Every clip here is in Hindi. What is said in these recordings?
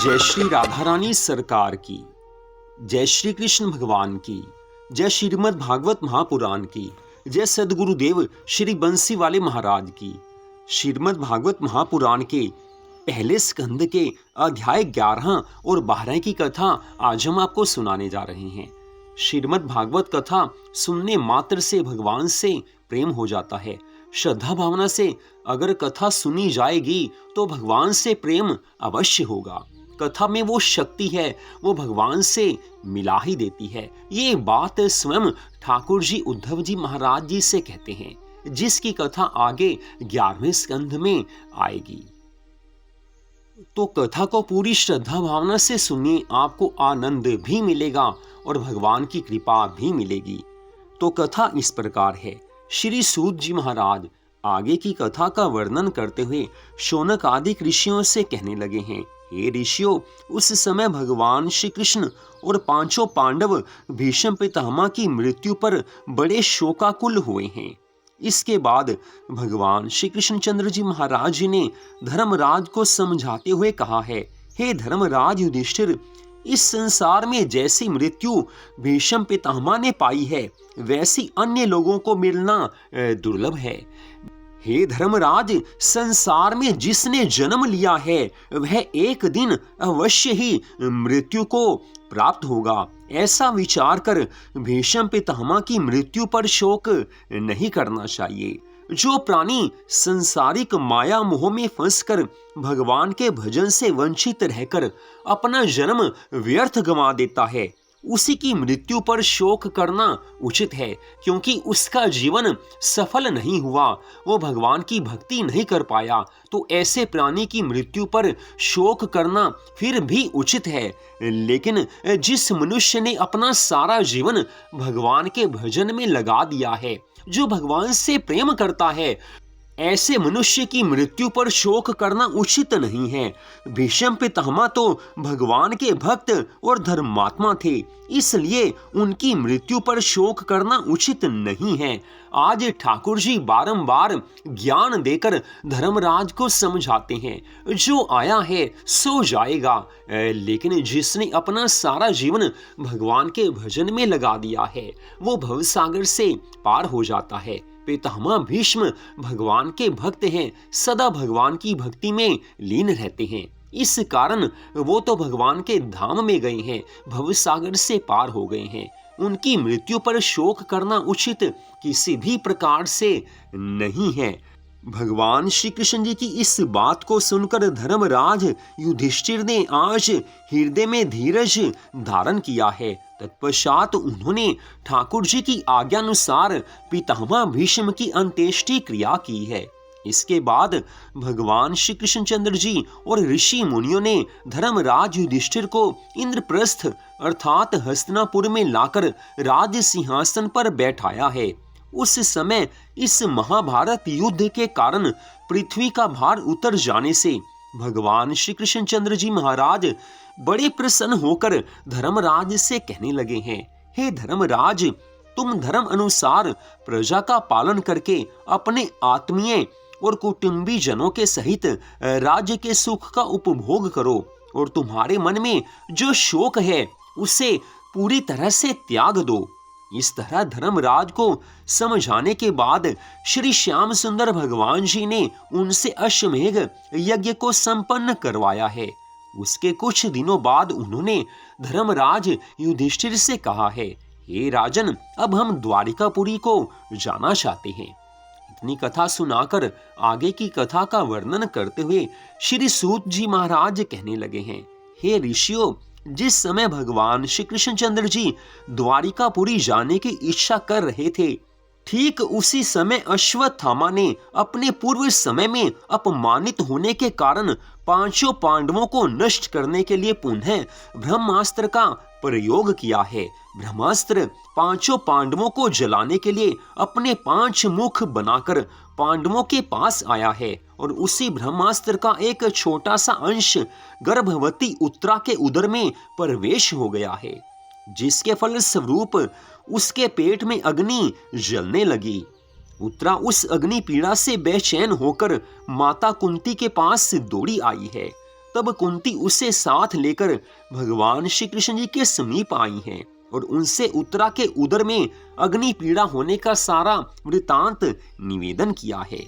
जय श्री राधा रानी सरकार की, जय श्री कृष्ण भगवान की, जय श्रीमद् भागवत महापुराण की, जय सदगुरुदेव श्री बंसी वाले महाराज की। श्रीमद् भागवत महापुराण के पहले स्कंद के अध्याय 11 और 12 की कथा आज हम आपको सुनाने जा रहे हैं। श्रीमद् भागवत कथा सुनने मात्र से भगवान से प्रेम हो जाता है। श्रद्धा भावना से अगर कथा सुनी जाएगी तो भगवान से प्रेम अवश्य होगा। कथा में वो शक्ति है, वो भगवान से मिला ही देती है। ये बात स्वयं ठाकुर जी उद्धव जी महाराज जी से कहते हैं, जिसकी कथा आगे 11वें स्कंध में आएगी। तो कथा को पूरी श्रद्धा भावना से सुनिए, आपको आनंद भी मिलेगा और भगवान की कृपा भी मिलेगी। तो कथा इस प्रकार है। श्री सूत जी महाराज आगे की कथा का वर्णन करते हुए शौनक आदि ऋषियों से कहने लगे हैं, हे ऋषियों, उस समय भगवान श्री कृष्ण और पांचों पांडव भीष्म पितामह की मृत्यु पर बड़े शोकाकुल हुए हैं। इसके बाद भगवान श्री कृष्णचंद्र जी महाराज जी ने धर्मराज को समझाते हुए कहा है, हे धर्मराज युधिष्ठिर, इस संसार में जैसी मृत्यु भीष्म पितामह ने पाई है, वैसी अन्य लोगों को मिलना दुर्लभ है। हे धर्मराज, संसार में जिसने जन्म लिया है वह एक दिन अवश्य ही मृत्यु को प्राप्त होगा। ऐसा विचार कर भीष्म पितामह की मृत्यु पर शोक नहीं करना चाहिए। जो प्राणी संसारिक माया मोह में फंसकर भगवान के भजन से वंचित रहकर अपना जन्म व्यर्थ गंवा देता है, उसी की मृत्यु पर शोक करना उचित है, क्योंकि उसका जीवन सफल नहीं हुआ, वो भगवान की भक्ति नहीं कर पाया। तो ऐसे प्राणी की मृत्यु पर शोक करना फिर भी उचित है। लेकिन जिस मनुष्य ने अपना सारा जीवन भगवान के भजन में लगा दिया है, जो भगवान से प्रेम करता है, ऐसे मनुष्य की मृत्यु पर शोक करना उचित नहीं है। भीष्म पितामह तो भगवान के भक्त और धर्मात्मा थे, इसलिए उनकी मृत्यु पर शोक करना उचित नहीं है। आज ठाकुर जी बारंबार ज्ञान देकर धर्मराज को समझाते हैं, जो आया है सो जाएगा, लेकिन जिसने अपना सारा जीवन भगवान के भजन में लगा दिया है, वो भवसागर से पार हो जाता है। पितामह भीष्म भगवान के भक्त हैं, सदा भगवान की भक्ति में लीन रहते हैं। इस कारण वो तो भगवान के धाम में गए हैं, भवसागर से पार हो गए हैं। उनकी मृत्यु पर शोक करना उचित किसी भी प्रकार से नहीं है। भगवान श्री कृष्ण जी की इस बात को सुनकर धर्मराज युधिष्ठिर ने आज हृदय में धीरज धारण किया है। तत्पश्चात उन्होंने ठाकुर जी की आज्ञानुसार पितामह भीष्म की अंत्येष्टि क्रिया की है। इसके बाद भगवान श्री कृष्णचंद्र जी और ऋषि मुनियों ने धर्मराज युधिष्ठिर को इंद्रप्रस्थ अर्थात हस्तिनापुर में लाकर राज सिंहासन पर बैठाया है। उस समय इस महाभारत युद्ध के कारण पृथ्वी का भार उतर जाने से भगवान श्री कृष्णचंद्र जी महाराज बड़े प्रसन्न होकर धर्मराज से कहने लगे हैं, हे धर्मराज, तुम धर्म अनुसार प्रजा का पालन करके अपने आत्मीय और कुटुंबी जनों के सहित राज्य के सुख का उपभोग करो और तुम्हारे मन में जो शोक है उसे पूरी तरह से त्याग दो। इस तरह धर्मराज को समझाने के बाद श्री श्याम सुंदर भगवान जी ने उनसे अश्वमेध यज्ञ को संपन्न करवाया है। उसके कुछ दिनों बाद उन्होंने धर्मराज युधिष्ठिर से कहा है, हे राजन, अब हम द्वारिकापुरी को जाना चाहते हैं। इतनी कथा सुनाकर आगे की कथा का वर्णन करते हुए श्री सूत जी महाराज कहने लगे हैं, हे ऋषियों, जिस समय भगवान श्री कृष्णचंद्र जी द्वारिकापुरी जाने की इच्छा कर रहे थे, ठीक उसी समय अश्वत्थामा ने अपने पूर्व समय में अपमानित होने के कारण पांचों पांडवों को नष्ट करने के लिए पुनः ब्रह्मास्त्र का प्रयोग किया है। ब्रह्मास्त्र पांचों पांडवों को जलाने के लिए अपने 5 मुख बनाकर पांडवों के पास आया है और उसी ब्रह्मास्त्र का एक छोटा सा अंश गर्भवती उत्तरा के उदर में प्रवेश हो गया है, जिसके फल स्वरूप उसके पेट में अग्नि जलने लगी। उत्तरा उस अग्नि पीड़ा से बेचैन होकर माता कुंती के पास दौड़ी आई है। तब कुंती उसे साथ लेकर भगवान श्री कृष्ण जी के समीप आई हैं और उनसे उत्तरा के उदर में अग्नि पीड़ा होने का सारा वृतांत निवेदन किया है।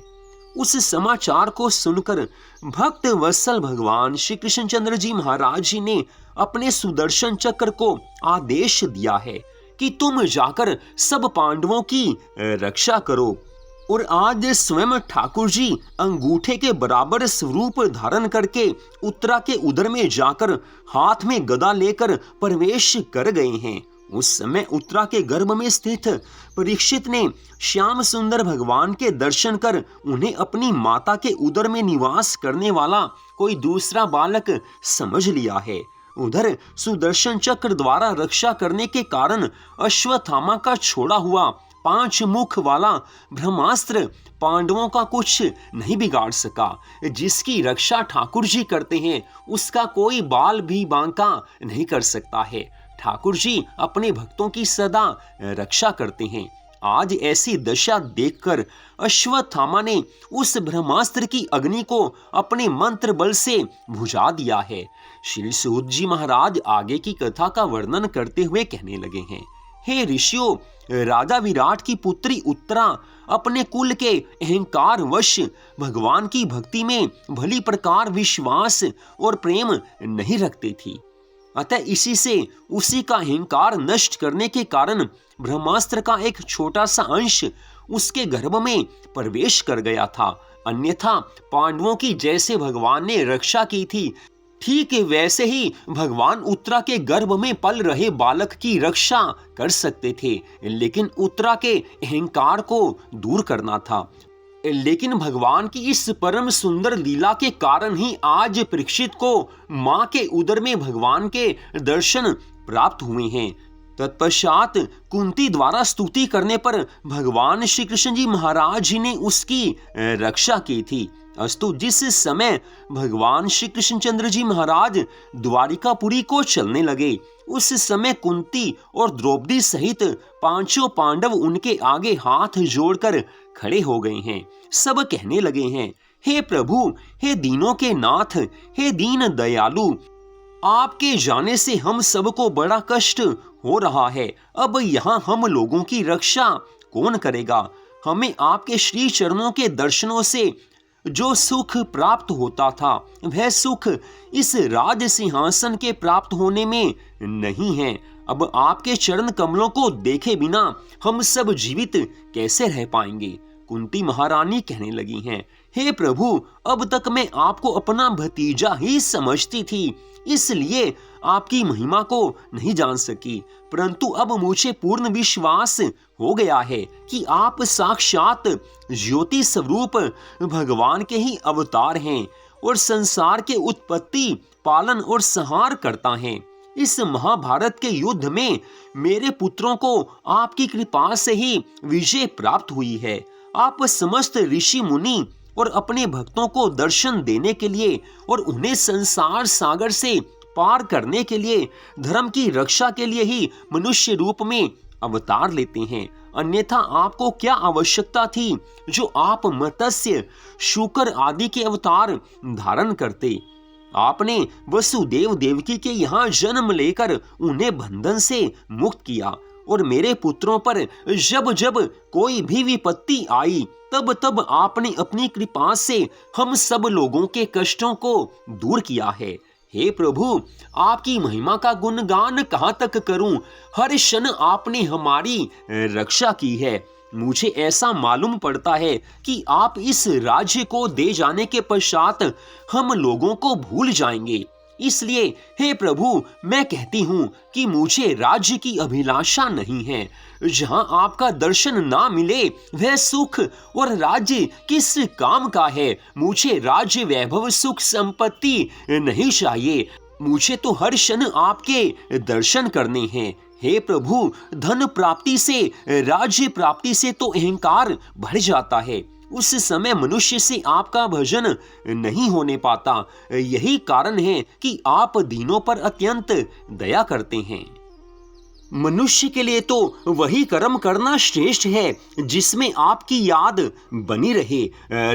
उस समाचार को सुनकर भक्त वत्सल भगवान श्री कृष्णचंद्र जी महाराज जी ने अपने सुदर्शन चक्र को आदेश दिया है कि तुम जाकर सब पांडवों की रक्षा करो। और आज स्वयं ठाकुर जी अंगूठे के बराबर स्वरूप धारण करके उत्तरा के उदर में जाकर हाथ में गदा लेकर प्रवेश कर गए हैं। उस समय उत्तरा के गर्भ में स्थित परीक्षित ने श्याम सुंदर भगवान के दर्शन कर उन्हें अपनी माता के उदर में निवास करने वाला कोई दूसरा बालक समझ लिया है। उधर सुदर्शन चक्र द्वारा रक्षा करने के कारण अश्वत्थामा का छोड़ा हुआ 5 मुख वाला ब्रह्मास्त्र पांडवों का कुछ नहीं बिगाड़ सका। जिसकी रक्षा ठाकुर जी करते हैं उसका कोई बाल भी बांका नहीं कर सकता है। ठाकुर जी अपने भक्तों की सदा रक्षा करते हैं। आज ऐसी दशा देखकर अश्वत्थामा ने उस ब्रह्मास्त्र की अग्नि को अपने मंत्र बल से बुझा दिया है। श्री सूत जी महाराज आगे की कथा का वर्णन करते हुए कहने लगे हैं, हे ऋषियों, राजा विराट की पुत्री उत्तरा अपने कुल के अहंकार वश भगवान की भक्ति में भली प्रकार विश्वास और प्रेम नहीं रखती थी। अतः इसी से उसी का अहंकार नष्ट करने के कारण ब्रह्मास्त्र का एक छोटा सा अंश उसके गर्भ में प्रवेश कर गया था। अन्यथा पांडवों की जैसे भगवान ने रक्षा की थी, ठीक वैसे ही भगवान उत्तरा के गर्भ में पल रहे बालक की रक्षा कर सकते थे। लेकिन उत्तरा के अहंकार को दूर करना था। लेकिन भगवान की इस परम सुंदर लीला के कारण ही आज परीक्षित को मां के उदर में भगवान के दर्शन प्राप्त हुए हैं। तत्पश्चात कुंती द्वारा स्तुति करने पर भगवान श्री कृष्ण जी महाराज जी ने उसकी रक्षा की थी। अस्तु जिस समय भगवान श्री कृष्णचंद्र जी महाराज द्वारिकापुरी को चलने लगे, उस समय कुंती और द्रौपदी सहित 5 पांडव उनके आगे हाथ जोड़कर खड़े हो गए हैं। सब कहने लगे हैं, हे प्रभु, हे दीनों के नाथ, हे दीन दयालु, आपके जाने से हम सबको बड़ा कष्ट हो रहा है। अब यहाँ हम लोगों की रक्षा कौन करेगा? हमें आपके श्री चरणों के दर्शनों से जो सुख प्राप्त होता था वह सुख इस राज सिंहासन के प्राप्त होने में नहीं है। अब आपके चरण कमलों को देखे बिना हम सब जीवित कैसे रह पाएंगे? कुंती महारानी कहने लगी हैं, हे प्रभु, अब तक मैं आपको अपना भतीजा ही समझती थी, इसलिए आपकी महिमा को नहीं जान सकी। परंतु अब मुझे पूर्ण विश्वास हो गया है कि आप साक्षात ज्योति स्वरूप भगवान के ही अवतार हैं और संसार के उत्पत्ति, पालन और संहार करता हैं। इस महाभारत के युद्ध में मेरे पुत्रों को आपकी कृपा से ही विजय प्राप्त हुई है। आप समस्त ऋषि मुनि और अपने भक्तों को दर्शन देने के लिए और उन्हें संसार सागर से पार करने के लिए, धर्म की रक्षा के लिए ही मनुष्य रूप में अवतार लेते हैं। अन्यथा आपको क्या आवश्यकता थी जो आप मत्स्य, शूकर आदि के अवतार धारण करते? आपने वसुदेव देवकी के यहाँ जन्म लेकर उन्हें बंधन से मुक्त किया और मेरे पुत्रों पर जब जब कोई भी विपत्ति आई तब तब आपने अपनी कृपा से हम सब लोगों के कष्टों को दूर किया है। हे प्रभु, आपकी महिमा का गुणगान कहाँ तक करूं? हर क्षण आपने हमारी रक्षा की है। मुझे ऐसा मालूम पड़ता है कि आप इस राज्य को दे जाने के पश्चात हम लोगों को भूल जाएंगे। इसलिए हे प्रभु, मैं कहती हूँ कि मुझे राज्य की अभिलाषा नहीं है। जहाँ आपका दर्शन ना मिले वह सुख और राज्य किस काम का है? मुझे राज्य, वैभव, सुख, संपत्ति नहीं चाहिए। मुझे तो हर क्षण आपके दर्शन करने हैं। हे प्रभु, धन प्राप्ति से, राज्य प्राप्ति से तो अहंकार बढ़ जाता है। उस समय मनुष्य से आपका भजन नहीं होने पाता। यही कारण है कि आप दीनों पर अत्यंत दया करते हैं। मनुष्य के लिए तो वही कर्म करना श्रेष्ठ है जिसमें आपकी याद बनी रहे।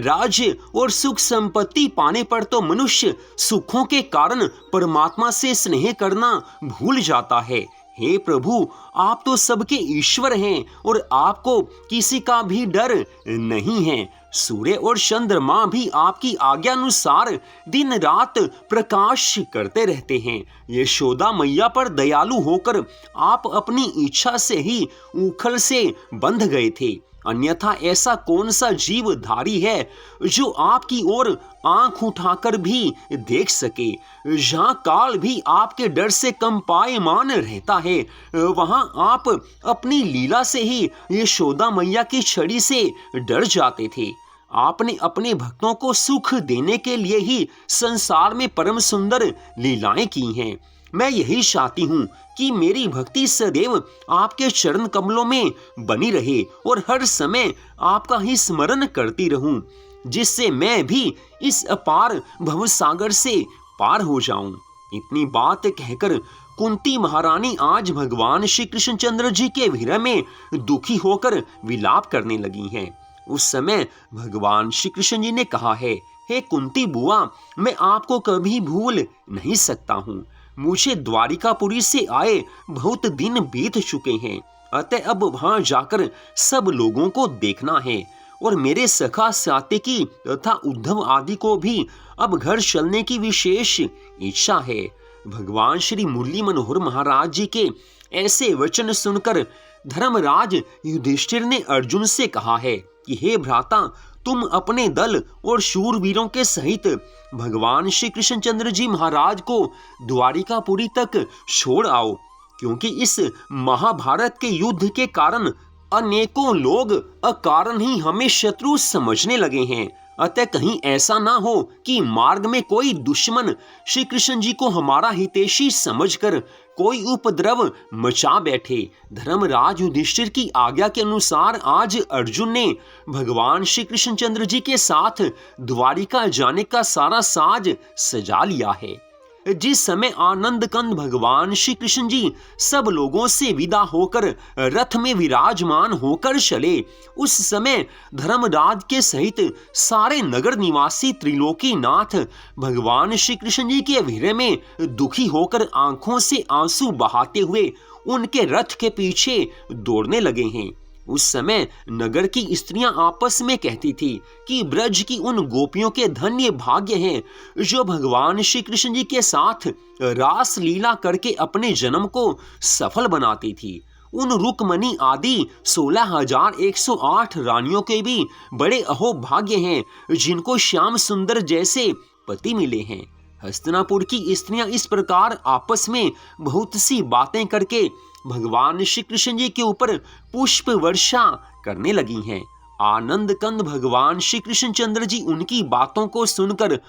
राज्य और सुख संपत्ति पाने पर तो मनुष्य सुखों के कारण परमात्मा से स्नेह करना भूल जाता है। हे प्रभु, आप तो सबके ईश्वर हैं और आपको किसी का भी डर नहीं है। सूर्य और चंद्रमा भी आपकी आज्ञा अनुसार दिन रात प्रकाश करते रहते हैं। यशोदा मैया पर दयालु होकर आप अपनी इच्छा से ही उखल से बंध गए थे, अन्यथा ऐसा कौन सा जीवधारी है जो आपकी ओर आंख उठाकर भी देख सके। जहाँ काल भी आपके डर से कंपायमान रहता है, वहाँ आप अपनी लीला से ही यशोदा मैया की छड़ी से डर जाते थे। आपने अपने भक्तों को सुख देने के लिए ही संसार में परम सुंदर लीलाएं की हैं। मैं यही चाहती हूँ कि मेरी भक्ति सदैव आपके चरण कमलों में बनी रहे और हर समय आपका ही स्मरण करती रहूं, जिससे मैं भी इस अपार भवसागर से पार हो जाऊं। इतनी बात कहकर कुंती महारानी आज भगवान श्री कृष्णचंद्र जी के विरह में दुखी होकर विलाप करने लगी हैं। उस समय भगवान श्री कृष्ण जी ने कहा है, हे कुंती बुआ, मैं आपको कभी भूल नहीं सकता हूँ। मुझे द्वारिकापुरी से आए बहुत दिन बीत चुके हैं, अतः अब वहां जाकर सब लोगों को देखना है और मेरे सखा सात्यकी तथा उद्धव आदि को भी अब घर चलने की विशेष इच्छा है। भगवान श्री मुरली मनोहर महाराज जी के ऐसे वचन सुनकर धर्मराज युधिष्ठिर ने अर्जुन से कहा है कि हे भ्राता, तुम अपने दल और शूरवीरों के सहित भगवान श्री कृष्णचंद्र जी महाराज को द्वारिकापुरी तक छोड़ आओ, क्योंकि इस महाभारत के युद्ध के कारण अनेकों लोग अकारण ही हमें शत्रु समझने लगे हैं। अतः कहीं ऐसा ना हो कि मार्ग में कोई दुश्मन श्री कृष्ण जी को हमारा हितैषी समझकर कोई उपद्रव मचा बैठे। धर्मराज युधिष्ठिर की आज्ञा के अनुसार आज अर्जुन ने भगवान श्री कृष्णचंद्र जी के साथ द्वारिका जाने का सारा साज सजा लिया है। जिस समय आनंद कंद भगवान श्री कृष्ण जी सब लोगों से विदा होकर रथ में विराजमान होकर चले, उस समय धर्मराज के सहित सारे नगर निवासी त्रिलोकी नाथ भगवान श्री कृष्ण जी के विरह में दुखी होकर आंखों से आंसू बहाते हुए उनके रथ के पीछे दौड़ने लगे हैं। उस समय नगर की स्त्रियां आपस में कहती थी कि ब्रज की उन गोपियों के धन्य भाग्य हैं जो भगवान श्री कृष्ण जी के साथ रास लीला करके अपने जन्म को सफल बनाती थी। उन रुक्मणी आदि 16,108 रानियों के भी बड़े अहोभाग्य हैं जिनको श्याम सुंदर जैसे पति मिले हैं। हस्तिनापुर की स्त्रियां इस प्रकार आपस में बहुत सी बातें करके भगवान श्री कृष्ण जी के ऊपर पुष्प वर्षा करने लगी हैं। आनंद कंद भगवान श्री कृष्णचंद्र जी उनकी बातों को सुनकर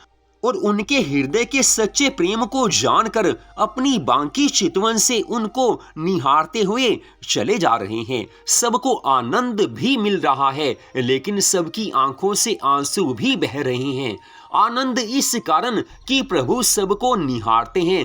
और उनके हृदय के सच्चे प्रेम को जानकर अपनी बांकी चितवन से उनको निहारते हुए चले जा रहे हैं। सबको आनंद भी मिल रहा है, लेकिन सबकी आंखों से आंसू भी बह रहे हैं। आनंद इस कारण कि प्रभु सबको निहारते हैं,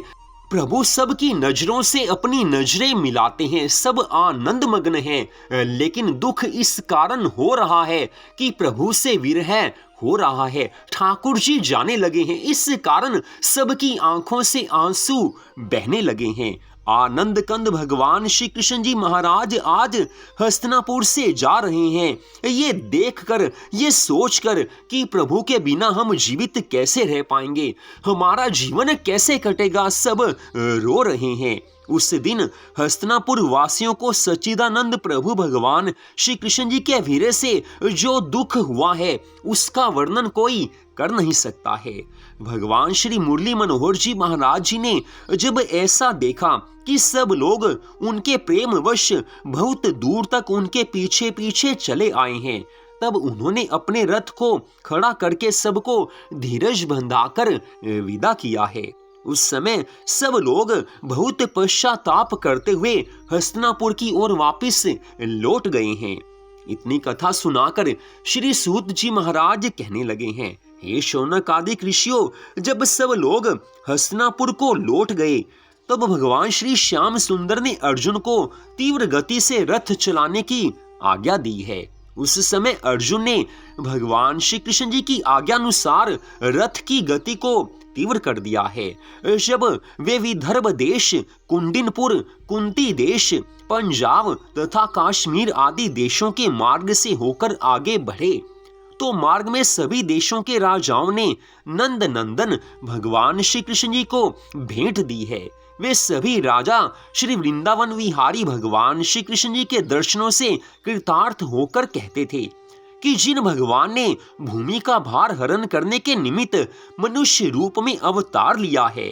प्रभु सबकी नजरों से अपनी नजरें मिलाते हैं, सब आनंद मग्न हैं। लेकिन दुख इस कारण हो रहा है कि प्रभु से विरह हो रहा है, ठाकुर जी जाने लगे हैं, इस कारण सबकी आंखों से आंसू बहने लगे हैं। आनंद कंद भगवान श्री कृष्ण जी महाराज आज हस्तिनापुर से जा रहे हैं। ये देखकर, ये सोचकर कि प्रभु के बिना हम जीवित कैसे रह पाएंगे, हमारा जीवन कैसे कटेगा, सब रो रहे हैं। उस दिन हस्तिनापुर वासियों को सच्चिदानंद प्रभु भगवान श्री कृष्ण जी के विरह से जो दुख हुआ है उसका वर्णन कोई कर नहीं सकता है। भगवान श्री मुरली मनोहर जी महाराज जी ने जब ऐसा देखा कि सब लोग उनके प्रेमवश बहुत दूर तक उनके पीछे पीछे चले आए हैं, तब उन्होंने अपने रथ को खड़ा करके सबको धीरज बंधाकर विदा किया है। उस समय सब लोग बहुत पश्चाताप करते हुए हस्तिनापुर की ओर वापस लौट गए हैं। इतनी कथा सुनाकर श्री सूत जी महाराज कहने लगे हैं, हे शौनक आदि ऋषियों, जब सब लोग हस्तिनापुर को लौट गए तब भगवान श्री श्याम सुंदर ने अर्जुन को तीव्र गति से रथ चलाने की आज्ञा दी है। उस समय अर्जुन ने भगवान श्री कृष्ण जी की आज्ञा अनुसार रथ की गति को तीव्र कर दिया है। जब वे विदर्भ देश, कुंडिनपुर, कुंती देश, पंजाब तथा कश्मीर आदि देशों के मार्ग से होकर आगे बढ़े तो मार्ग में सभी देशों के राजाओं ने नंद नंदन भगवान श्री कृष्ण जी को भेंट दी है। वे सभी राजा श्री वृंदावन विहारी भगवान श्री कृष्ण जी के दर्शनों से कृतार्थ होकर कहते थे कि जिन भगवान ने भूमि का भार हरण करने के निमित्त मनुष्य रूप में अवतार लिया है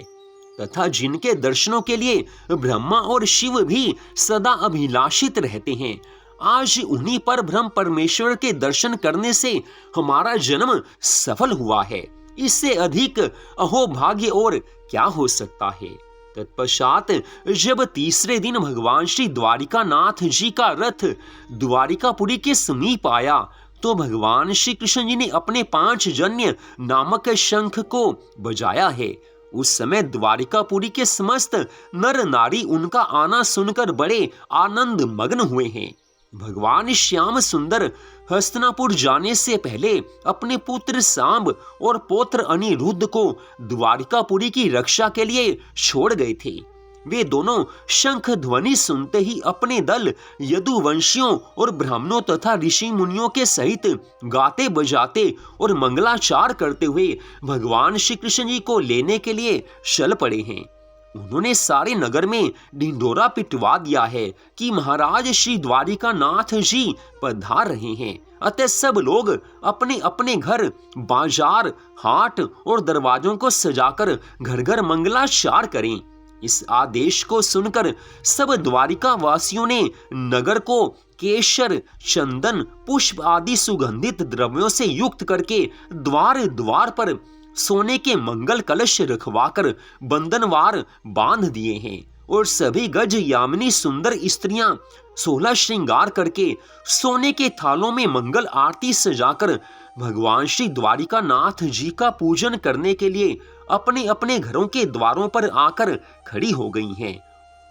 तथा जिनके दर्शनों के लिए ब्रह्मा और शिव भी सदा अभिलाषित रहते हैं, आज उन्हीं पर ब्रह्म परमेश्वर के दर्शन करने से हमारा जन्म सफल हुआ है। इससे अधिक अहोभाग्य और क्या हो सकता है। तत्पश्चात जब तीसरे दिन भगवान श्री द्वारिकानाथ जी का रथ द्वारिकापुरी के समीप आया तो भगवान श्री कृष्ण जी ने अपने 5 जन्य नामक शंख को बजाया है। उस समय द्वारिकापुरी के समस्त नर नारी उनका आना सुनकर बड़े आनंद मग्न हुए हैं। भगवान श्याम सुंदर हस्तिनापुर जाने से पहले अपने पुत्र सांब और पौत्र अनिरुद्ध को द्वारिकापुरी की रक्षा के लिए छोड़ गए थे। वे दोनों शंख ध्वनि सुनते ही अपने दल यदुवंशियों और ब्राह्मणों तथा ऋषि मुनियों के सहित गाते बजाते और मंगलाचार करते हुए भगवान श्री कृष्ण जी को लेने के लिए चल पड़े हैं। उन्होंने सारे नगर में ढिंढोरा पिटवा दिया है कि महाराज श्री द्वारिकानाथ जी पधार रहे हैं। अतः सब लोग अपने अपने घर, बाजार, हाट और दरवाजों को सजाकर घर घर मंगलाचार करें। इस आदेश को सुनकर सब द्वारिका वासियों ने नगर को केशर, चंदन, पुष्प आदि सुगंधित द्रव्यों से युक्त करके द्वार द्वार पर सोने के मंगल कलश रखवाकर बंधनवार बांध दिए हैं और सभी गज यामिनी सुंदर स्त्रियां 16 श्रृंगार करके सोने के थालों में मंगल आरती सजाकर भगवान श्री द्वारिकानाथ जी का पूजन करने के लिए अपने अपने घरों के द्वारों पर आकर खड़ी हो गई हैं।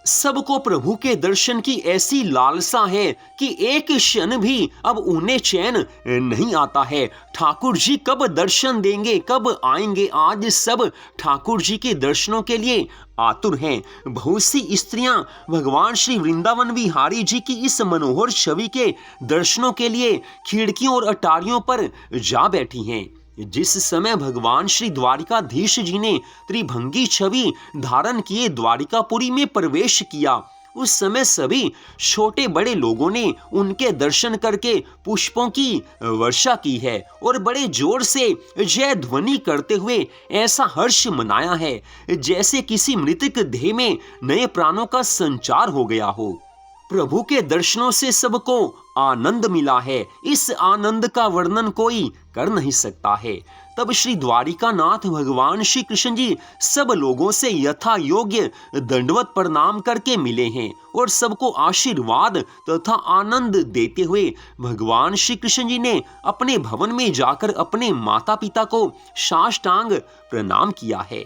सबको प्रभु के दर्शन की ऐसी लालसा है कि एक क्षण भी अब उन्हें चैन नहीं आता है। ठाकुर जी कब दर्शन देंगे, कब आएंगे। आज सब ठाकुर जी के दर्शनों के लिए आतुर हैं। बहुत सी स्त्रियां भगवान श्री वृंदावन विहारी जी की इस मनोहर छवि के दर्शनों के लिए खिड़कियों और अटारियों पर जा बैठी हैं। जिस समय भगवान श्री द्वारिकाधीश जी ने त्रिभंगी छवि धारण किए द्वारिकापुरी में प्रवेश किया, उस समय सभी छोटे बड़े लोगों ने उनके दर्शन करके पुष्पों की वर्षा की है और बड़े जोर से जय ध्वनि करते हुए ऐसा हर्ष मनाया है जैसे किसी मृतक देह में नए प्राणों का संचार हो गया हो। प्रभु के दर्शनों से सबको आनंद मिला है। इस आनंद का वर्णन कोई कर नहीं सकता है। तब श्री द्वारिकानाथ भगवान श्री कृष्ण जी सब लोगों से यथा योग्य दंडवत प्रणाम करके मिले हैं और सबको आशीर्वाद तथा आनंद देते हुए भगवान श्री कृष्ण जी ने अपने भवन में जाकर अपने माता पिता को साष्टांग प्रणाम किया है।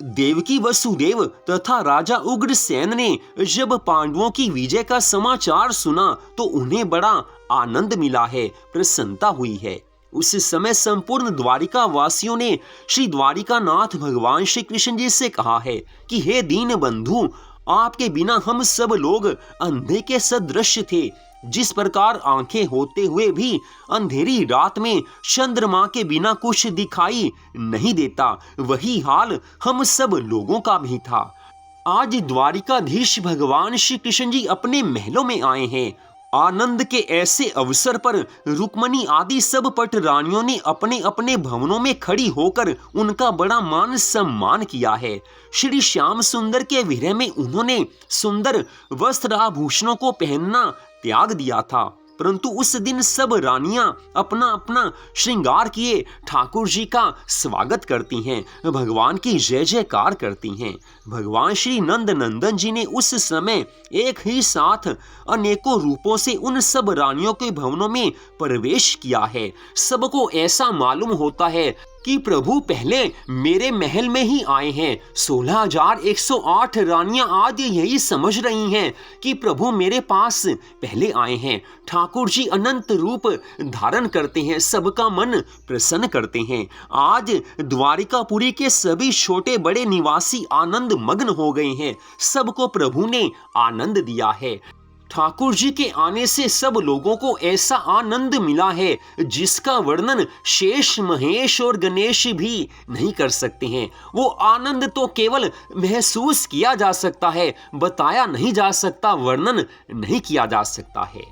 देवकी वसुदेव तथा राजा उग्रसेन ने जब पांडवों की विजय का समाचार सुना तो उन्हें बड़ा आनंद मिला है, प्रसन्नता हुई है। उस समय संपूर्ण द्वारिका वासियों ने श्री द्वारिकानाथ भगवान श्री कृष्ण जी से कहा है कि हे दीन बंधु, आपके बिना हम सब लोग अंधे के सदृश थे। जिस प्रकार आंखें होते हुए भी अंधेरी रात में चंद्रमा के बिना कुछ दिखाई नहीं देता, वही हाल हम सब लोगों का भी था। आज द्वारिकाधीश भगवान श्री कृष्ण जी अपने महलों में आए हैं। आनंद के ऐसे अवसर पर रुक्मणी आदि सब पट रानियों ने अपने अपने भवनों में खड़ी होकर उनका बड़ा मान सम्मान किया है। श्री श्याम सुंदर के विरह में उन्होंने सुंदर वस्त्र आभूषणों को पहनना त्याग दिया था, परंतु उस दिन सब रानियां अपना अपना श्रृंगार किए ठाकुर जी का स्वागत करती हैं, भगवान की जय जयकार करती हैं। भगवान श्री नंद नंदन जी ने उस समय एक ही साथ अनेकों रूपों से उन सब रानियों के भवनों में प्रवेश किया है। सबको ऐसा मालूम होता है कि प्रभु पहले मेरे महल में ही आए हैं। 16,108 रानियां आज यही समझ रही हैं कि प्रभु मेरे पास पहले आए हैं। ठाकुर जी अनंत रूप धारण करते हैं, सबका मन प्रसन्न करते हैं। आज द्वारिकापुरी के सभी छोटे बड़े निवासी आनंद मग्न हो गए हैं। सबको प्रभु ने आनंद दिया है। ठाकुर जी के आने से सब लोगों को ऐसा आनंद मिला है जिसका वर्णन शेष, महेश और गणेश भी नहीं कर सकते हैं। वो आनंद तो केवल महसूस किया जा सकता है, बताया नहीं जा सकता, वर्णन नहीं किया जा सकता है।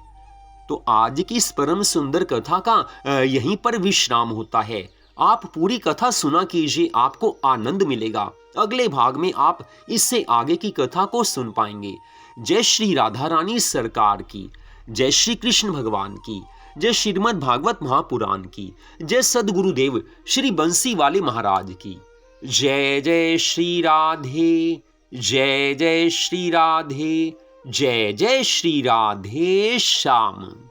तो आज की इस परम सुंदर कथा का यहीं पर विश्राम होता है। आप पूरी कथा सुना कीजिए, आपको आनंद मिलेगा। अगले भाग में आप इससे आगे की कथा को सुन पाएंगे। जय श्री राधा रानी सरकार की, जय श्री कृष्ण भगवान की, जय श्रीमद् भागवत महापुराण की, जय सद्गुरुदेव श्री बंसी वाले महाराज की। जय जय श्री राधे, जय जय श्री राधे, जय जय श्री राधे श्याम।